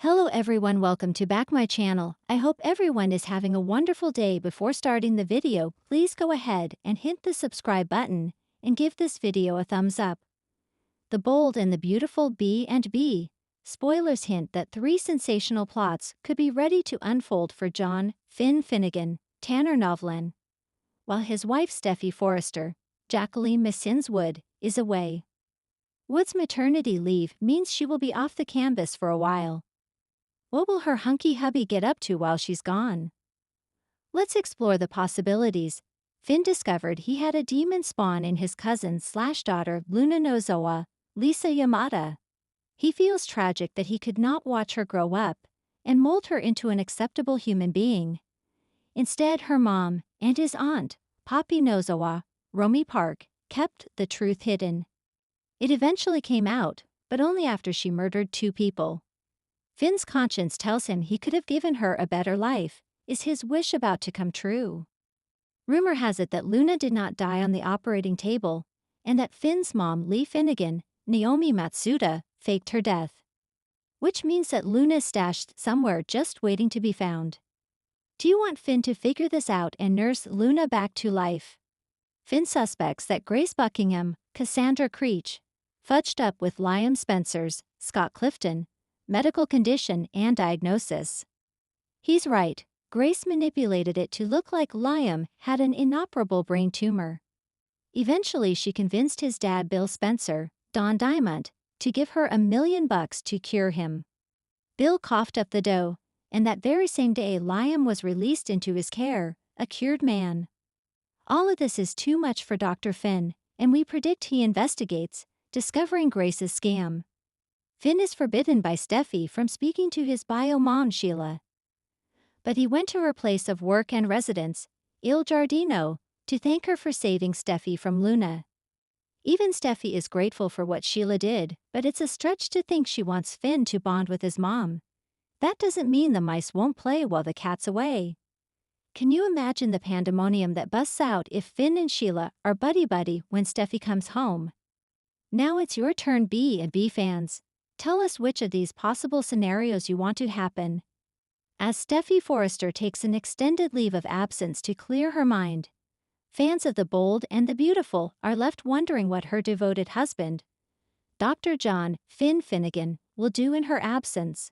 Hello everyone, welcome to back my channel. I hope everyone is having a wonderful day. Before starting the video, please go ahead and hit the subscribe button and give this video a thumbs up. The Bold and the Beautiful B&B Spoilers hint that three sensational plots could be ready to unfold for John Finn Finnegan, Tanner Novlan, while his wife Steffy Forrester, Jacqueline Missins Wood, is away. Wood's maternity leave means she will be off the canvas for a while. What will her hunky hubby get up to while she's gone? Let's explore the possibilities. Finn discovered he had a demon spawn in his cousin/daughter Luna Nozowa, Lisa Yamada. He feels tragic that he could not watch her grow up and mold her into an acceptable human being. Instead, her mom and his aunt, Poppy Nozowa, Romy Park, kept the truth hidden. It eventually came out, but only after she murdered two people. Finn's conscience tells him he could have given her a better life. Is his wish about to come true? Rumor has it that Luna did not die on the operating table, and that Finn's mom, Lee Finnegan, Naomi Matsuda, faked her death. Which means that Luna is stashed somewhere just waiting to be found. Do you want Finn to figure this out and nurse Luna back to life? Finn suspects that Grace Buckingham, Cassandra Creech, fudged up with Liam Spencer's, Scott Clifton, medical condition and diagnosis. He's right, Grace manipulated it to look like Liam had an inoperable brain tumor. Eventually she convinced his dad Bill Spencer, Don Diamond, to give her $1 million to cure him. Bill coughed up the dough, and that very same day Liam was released into his care, a cured man. All of this is too much for Dr. Finn, and we predict he investigates, discovering Grace's scam. Finn is forbidden by Steffy from speaking to his bio mom Sheila. But he went to her place of work and residence, Il Giardino, to thank her for saving Steffy from Luna. Even Steffy is grateful for what Sheila did, but it's a stretch to think she wants Finn to bond with his mom. That doesn't mean the mice won't play while the cat's away. Can you imagine the pandemonium that busts out if Finn and Sheila are buddy-buddy when Steffy comes home? Now it's your turn, B&B fans. Tell us which of these possible scenarios you want to happen. As Steffy Forrester takes an extended leave of absence to clear her mind, fans of The Bold and the Beautiful are left wondering what her devoted husband, Dr. John Finn Finnegan, will do in her absence.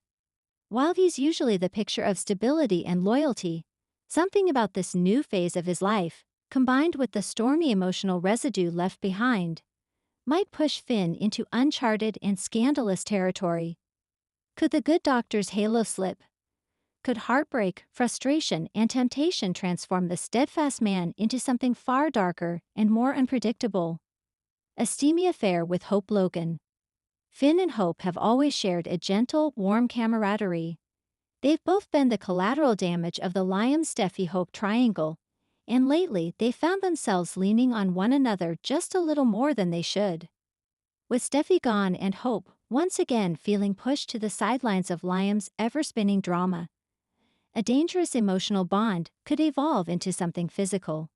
While he's usually the picture of stability and loyalty, something about this new phase of his life, combined with the stormy emotional residue left behind, might push Finn into uncharted and scandalous territory. Could the good doctor's halo slip? Could heartbreak, frustration, and temptation transform the steadfast man into something far darker and more unpredictable? A steamy affair with Hope Logan. Finn and Hope have always shared a gentle, warm camaraderie. They've both been the collateral damage of the Liam-Steffy-Hope triangle, and lately they found themselves leaning on one another just a little more than they should. With Steffy gone and Hope once again feeling pushed to the sidelines of Liam's ever-spinning drama, a dangerous emotional bond could evolve into something physical.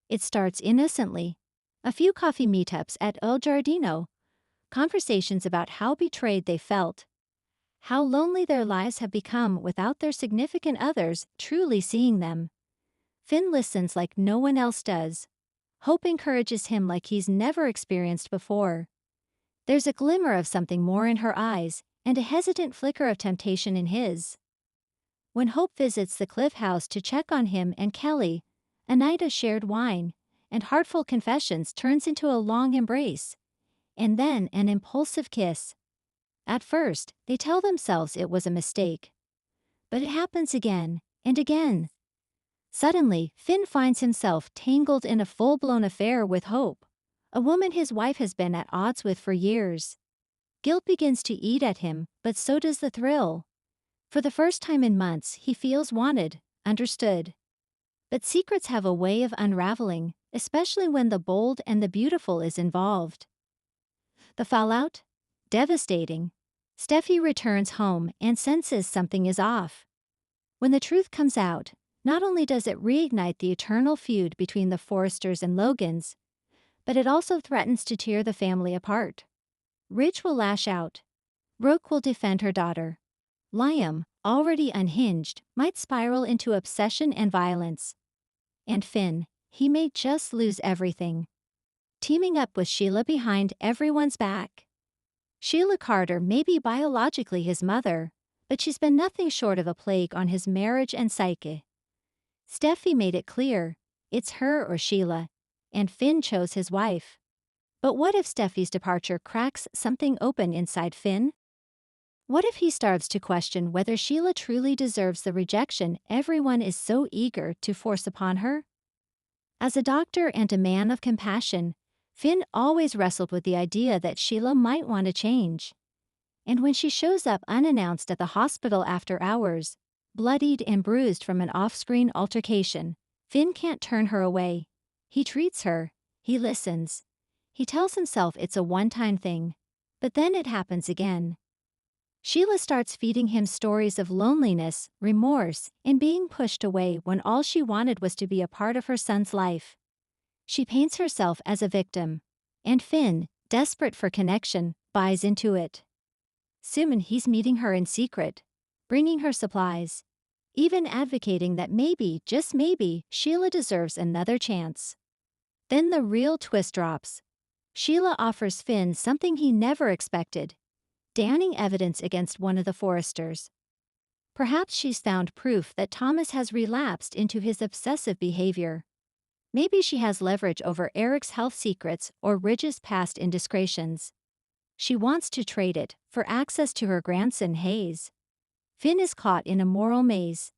It starts innocently. A few coffee meetups at Il Giardino, conversations about how betrayed they felt, how lonely their lives have become without their significant others truly seeing them. Finn listens like no one else does. Hope encourages him like he's never experienced before. There's a glimmer of something more in her eyes, and a hesitant flicker of temptation in his. When Hope visits the Cliff House to check on him and Kelly, a night of shared wine and heartful confessions turns into a long embrace, and then an impulsive kiss. At first, they tell themselves it was a mistake. But it happens again and again. Suddenly, Finn finds himself tangled in a full-blown affair with Hope, a woman his wife has been at odds with for years. Guilt begins to eat at him, but so does the thrill. For the first time in months, he feels wanted, understood. But secrets have a way of unraveling, especially when The Bold and the Beautiful is involved. The fallout? Devastating. Steffy returns home and senses something is off. When the truth comes out, not only does it reignite the eternal feud between the Forresters and Logans, but it also threatens to tear the family apart. Ridge will lash out. Brooke will defend her daughter. Liam, already unhinged, might spiral into obsession and violence. And Finn, he may just lose everything. Teaming up with Sheila behind everyone's back. Sheila Carter may be biologically his mother, but she's been nothing short of a plague on his marriage and psyche. Steffy made it clear, it's her or Sheila, and Finn chose his wife. But what if Steffy's departure cracks something open inside Finn? What if he starts to question whether Sheila truly deserves the rejection everyone is so eager to force upon her? As a doctor and a man of compassion, Finn always wrestled with the idea that Sheila might want to change. And when she shows up unannounced at the hospital after hours, bloodied and bruised from an off-screen altercation, Finn can't turn her away. He treats her, he listens. He tells himself it's a one-time thing, but then it happens again. Sheila starts feeding him stories of loneliness, remorse, and being pushed away when all she wanted was to be a part of her son's life. She paints herself as a victim, and Finn, desperate for connection, buys into it. Soon he's meeting her in secret, bringing her supplies, even advocating that maybe, just maybe, Sheila deserves another chance. Then the real twist drops. Sheila offers Finn something he never expected, damning evidence against one of the Forresters. Perhaps she's found proof that Thomas has relapsed into his obsessive behavior. Maybe she has leverage over Eric's health secrets or Ridge's past indiscretions. She wants to trade it for access to her grandson Hayes. Finn is caught in a moral maze.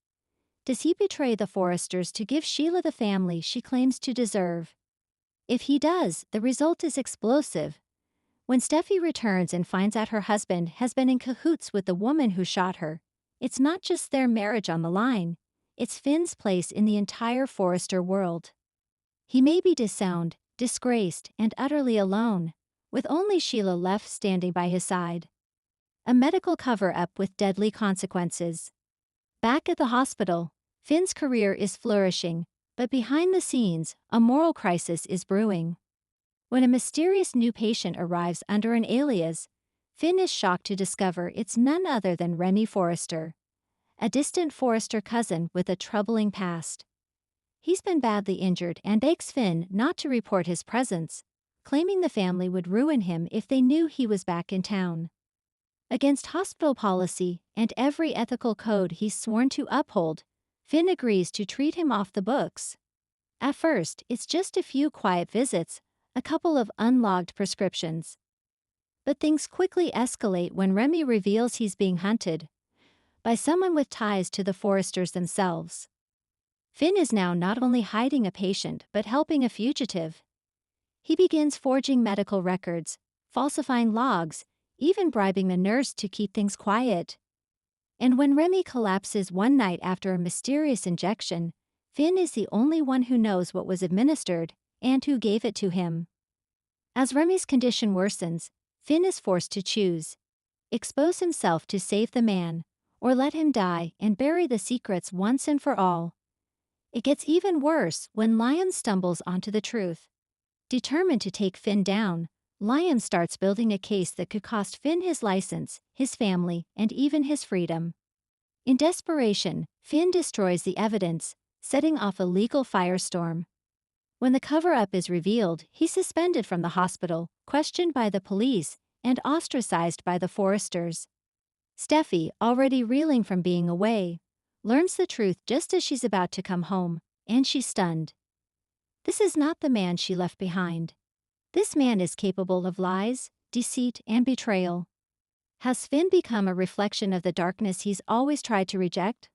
Does he betray the Forresters to give Sheila the family she claims to deserve? If he does, the result is explosive. When Steffy returns and finds out her husband has been in cahoots with the woman who shot her, it's not just their marriage on the line, it's Finn's place in the entire Forrester world. He may be disowned, disgraced, and utterly alone, with only Sheila left standing by his side. A medical cover-up with deadly consequences. Back at the hospital, Finn's career is flourishing, but behind the scenes, a moral crisis is brewing. When a mysterious new patient arrives under an alias, Finn is shocked to discover it's none other than Remy Forrester, a distant Forrester cousin with a troubling past. He's been badly injured and begs Finn not to report his presence, claiming the family would ruin him if they knew he was back in town. Against hospital policy and every ethical code he's sworn to uphold, Finn agrees to treat him off the books. At first, it's just a few quiet visits, a couple of unlogged prescriptions. But things quickly escalate when Remy reveals he's being hunted by someone with ties to the Forresters themselves. Finn is now not only hiding a patient but helping a fugitive. He begins forging medical records, falsifying logs, even bribing a nurse to keep things quiet. And when Remy collapses one night after a mysterious injection, Finn is the only one who knows what was administered and who gave it to him. As Remy's condition worsens, Finn is forced to choose: expose himself to save the man, or let him die and bury the secrets once and for all. It gets even worse when Liam stumbles onto the truth. Determined to take Finn down, Liam starts building a case that could cost Finn his license, his family, and even his freedom. In desperation, Finn destroys the evidence, setting off a legal firestorm. When the cover-up is revealed, he's suspended from the hospital, questioned by the police, and ostracized by the Forresters. Steffy, already reeling from being away, learns the truth just as she's about to come home, and she's stunned. This is not the man she left behind. This man is capable of lies, deceit, and betrayal. Has Finn become a reflection of the darkness he's always tried to reject?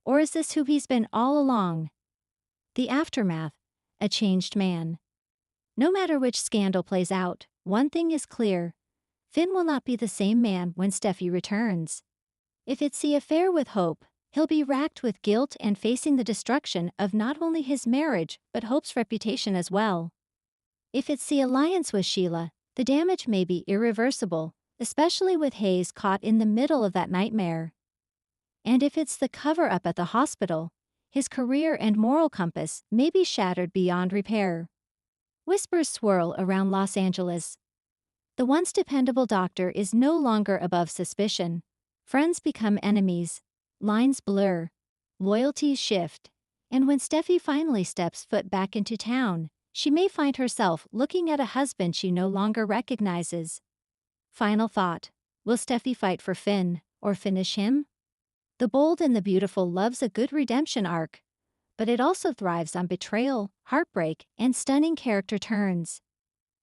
Or is this who he's been all along? The aftermath: a changed man. No matter which scandal plays out, one thing is clear: Finn will not be the same man when Steffy returns. If it's the affair with Hope, he'll be racked with guilt and facing the destruction of not only his marriage but Hope's reputation as well. If it's the alliance with Sheila, the damage may be irreversible, especially with Hayes caught in the middle of that nightmare. And if it's the cover-up at the hospital, his career and moral compass may be shattered beyond repair. Whispers swirl around Los Angeles. The once dependable doctor is no longer above suspicion. Friends become enemies, lines blur, loyalties shift, and when Steffi finally steps foot back into town, she may find herself looking at a husband she no longer recognizes. Final thought. Will Steffi fight for Finn, or finish him? The Bold and the Beautiful loves a good redemption arc, but it also thrives on betrayal, heartbreak, and stunning character turns.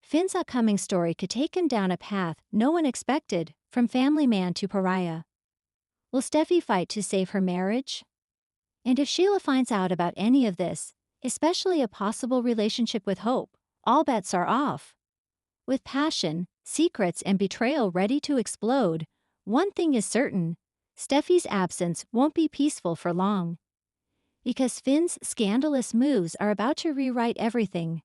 Finn's upcoming story could take him down a path no one expected, from family man to pariah. Will Steffi fight to save her marriage? And if Sheila finds out about any of this, especially a possible relationship with Hope, all bets are off. With passion, secrets, and betrayal ready to explode, one thing is certain: Steffi's absence won't be peaceful for long. Because Finn's scandalous moves are about to rewrite everything.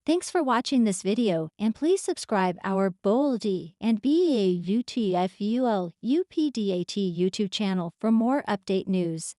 Thanks for watching this video, and please subscribe our Boldy and BAUTFUL UPDAT YouTube channel for more update news.